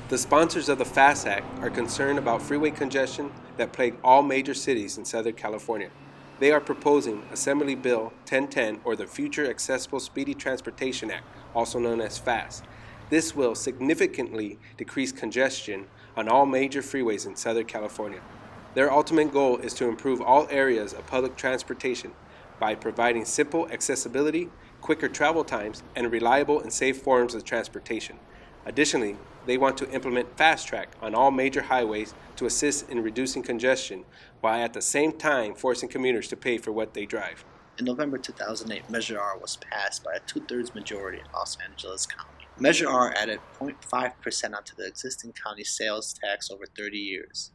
The sponsors of the FAST Act are concerned about freeway congestion that plague all major cities in Southern California. They are proposing Assembly Bill 1010, or the Future Accessible Speedy Transportation Act, also known as FAST. This will significantly decrease congestion on all major freeways in Southern California. Their ultimate goal is to improve all areas of public transportation by providing simple accessibility, quicker travel times, and reliable and safe forms of transportation. Additionally, they want to implement Fast Track on all major highways to assist in reducing congestion, while at the same time forcing commuters to pay for what they drive. In November 2008, Measure R was passed by a two-thirds majority in Los Angeles County. Measure R added 0.5% onto the existing county sales tax over 30 years.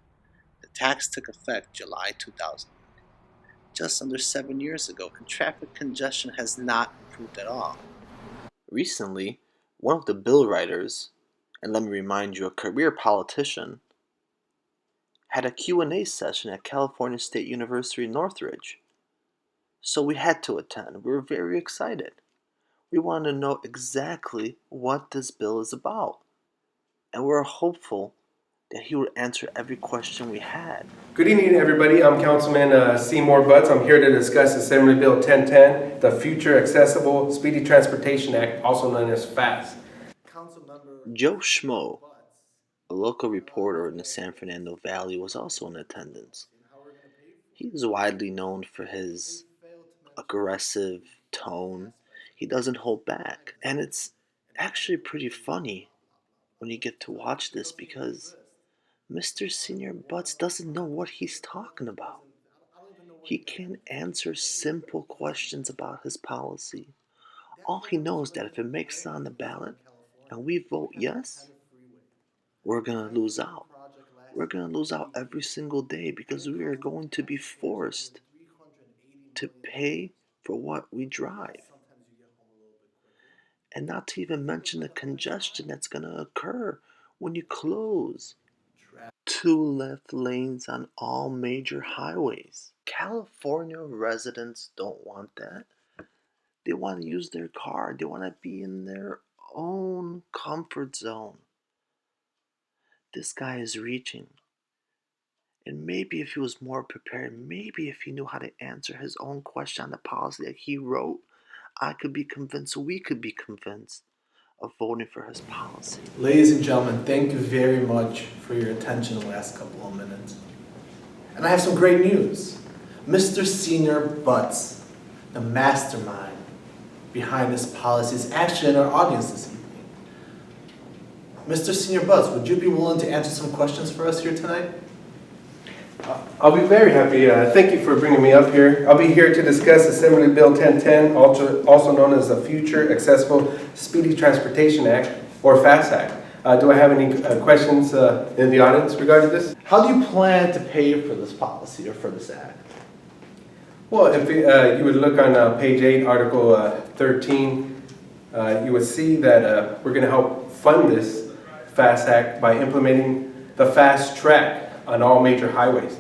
The tax took effect July 2000, just under 7 years ago, and traffic congestion has not improved at all. Recently, one of the bill writers, and let me remind you, a career politician, had a Q&A session at California State University Northridge. So we had to attend. We were very excited. We wanted to know exactly what this bill is about. And we're hopeful that he would answer every question we had. Good evening, everybody. I'm Councilman Seymour Butts. I'm here to discuss Assembly Bill 1010, the Future Accessible Speedy Transportation Act, also known as FAST. Joe Schmo, a local reporter in the San Fernando Valley, was also in attendance. He is widely known for his aggressive tone. He doesn't hold back. And it's actually pretty funny when you get to watch this, because Mr. Senior Butts doesn't know what he's talking about. He can't answer simple questions about his policy. All he knows is that if it makes it on the ballot and we vote yes, we're going to lose out. We're going to lose out every single day, because we are going to be forced to pay for what we drive. And not to even mention the congestion that's going to occur when you close 2 left lanes on all major highways. California residents don't want that. They want to use their car. They want to be in their own comfort zone. This guy is reaching. And maybe if he was more prepared, maybe if he knew how to answer his own question on the policy that he wrote, I could be convinced, we could be convinced of voting for his policy. Ladies and gentlemen, thank you very much for your attention the last couple of minutes. And I have some great news. Mr. Senior Butts, the mastermind behind this policy, is actually in our audience this evening. Mr. Senior Butts, would you be willing to answer some questions for us here tonight? I'll be very happy. Thank you for bringing me up here. I'll be here to discuss Assembly Bill 1010, also known as the Future Accessible Speedy Transportation Act, or FAST Act. Do I have any questions in the audience regarding this? How do you plan to pay for this policy or for this act? Well, if you would look on page 8, Article 13, you would see that we're going to help fund this FAST Act by implementing the Fast Track on all major highways.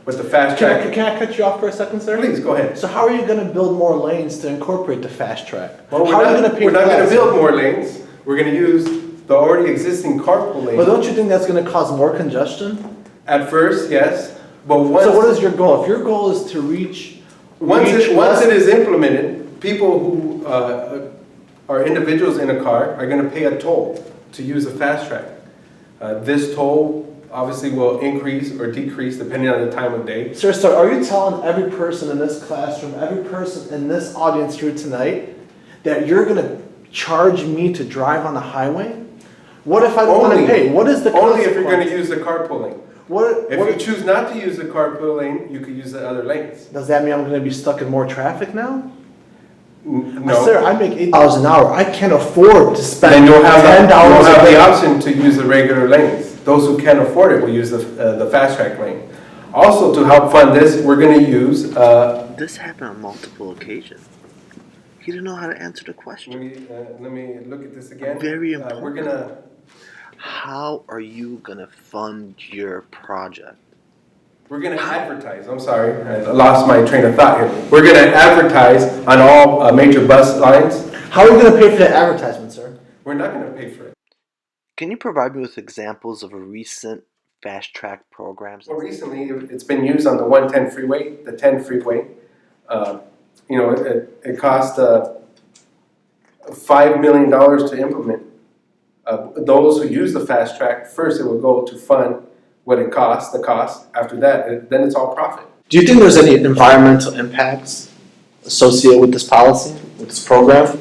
With the Fast Track... Can I cut you off for a second, sir? Please, go ahead. So how are you going to build more lanes to incorporate the Fast Track? Well, how are you going to pay we're for not going to that? build more lanes. We're going to use the already existing carpool lanes. But don't you think that's going to cause more congestion? At first, yes. But once... So what is your goal? If your goal is to reach... Once it is implemented, people who are individuals in a car are going to pay a toll to use the Fast Track. This toll obviously will increase or decrease depending on the time of day. Sir, are you telling every person in this classroom, every person in this audience here tonight, that you're going to charge me to drive on the highway? What if I don't want to pay? What is the consequence? Only if you're going to use the carpool lane. If you choose not to use the carpool lane, you could use the other lanes. Does that mean I'm going to be stuck in more traffic now? No. Sir, I make $8 an hour. I can't afford to spend then you'll have $10 the option to use the regular lanes. Those who can't afford it will use the Fast Track lane. Also, to help fund this, we're going to use... This happened on multiple occasions. He didn't know how to answer the question. Let me look at this again. Very important. We're going to... How are you going to fund your project? We're going to advertise. I'm sorry, I lost my train of thought here. We're going to advertise on all major bus lines. How are we going to pay for the advertisement, sir? We're not going to pay for it. Can you provide me with examples of a recent fast track programs? Well, recently, it's been used on the 110 freeway, the 10 freeway. It cost $5 million to implement. Those who use the fast track, first it will go to fund what it costs, the cost. After that, then it's all profit. Do you think there's any environmental impacts associated with this policy, with this program?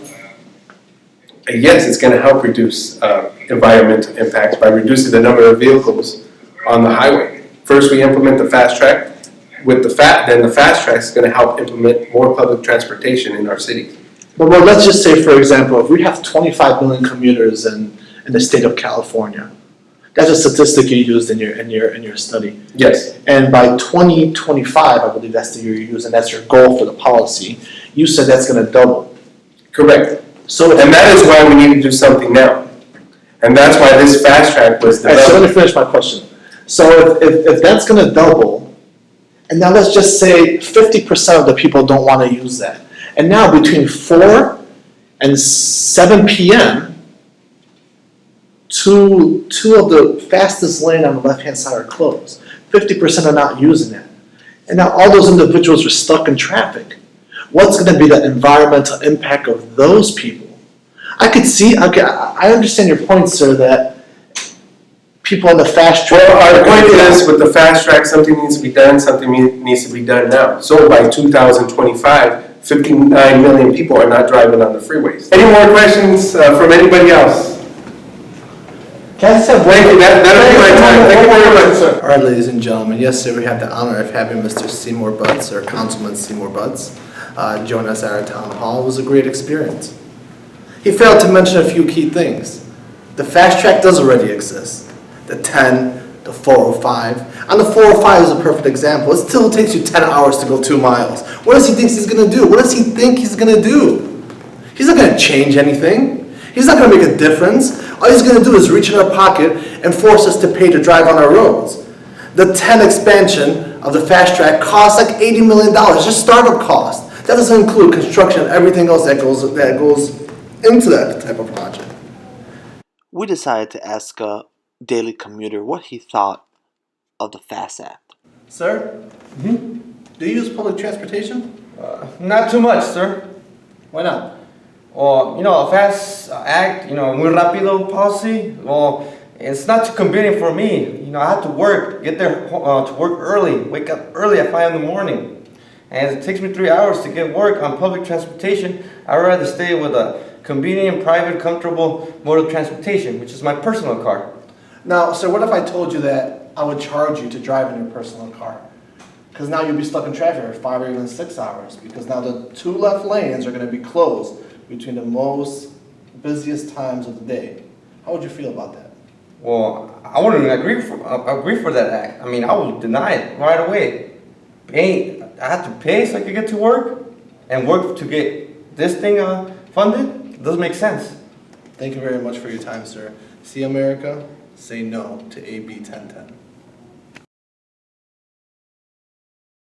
Yes, it's going to help reduce environmental impacts by reducing the number of vehicles on the highway. First, we implement the fast track. Then the fast track is going to help implement more public transportation in our cities. But well, let's just say, for example, if we have 25 million commuters in the state of California, that's a statistic you used in your study. Yes. And by 2025, I believe that's the year you use, and that's your goal for the policy. You said that's going to double. Correct. So, And that is why we need to do something now. And that's why this fast track was all right, so let developed. me finish my question. So if that's going to double, and now let's just say 50% of the people don't want to use that, and now between 4 and 7 p.m., two of the fastest lane on the left-hand side are closed. 50% are not using that. And now all those individuals are stuck in traffic. What's going to be the environmental impact of those people? I understand your point, sir, that people on the fast track... Well, our point is, with the fast track, something needs to be done, something needs to be done now. So by 2025, 59 million people are not driving on the freeways. Any more questions from anybody else? Thank you, that'll be my time. Thank you very much, sir. All right, ladies and gentlemen, yes, sir, we have the honor of having Mr. Seymour Butts, or Councilman Seymour Butts, join us at our town hall. It was a great experience. He failed to mention a few key things. The fast track does already exist. The 10, the 405. And the 405 is a perfect example. It still takes you 10 hours to go 2 miles. What does he think he's going to do? What does he think he's going to do? He's not going to change anything. He's not going to make a difference. All he's going to do is reach in our pocket and force us to pay to drive on our roads. The 10 expansion of the fast track costs like $80 million, just startup cost. That doesn't include construction and everything else that goes into that type of project. We decided to ask a daily commuter what he thought of the FAST Act. Sir? Do you use public transportation? Not too much, sir. Why not? Or, a fast act, muy rápido policy, well, it's not too convenient for me. I have to work, get there to work early, wake up early at 5 in the morning. And it takes me 3 hours to get work on public transportation. I'd rather stay with a convenient, private, comfortable mode of transportation, which is my personal car. Now, sir, what if I told you that I would charge you to drive in your personal car? Because now you'd be stuck in traffic for 5 or even 6 hours, because now the 2 left lanes are going to be closed between the most busiest times of the day. How would you feel about that? Well, I wouldn't agree for that act. I will deny it right away. I have to pay so I can get to work, and work to get this thing funded. It doesn't make sense. Thank you very much for your time, sir. See America? Say no to AB 1010.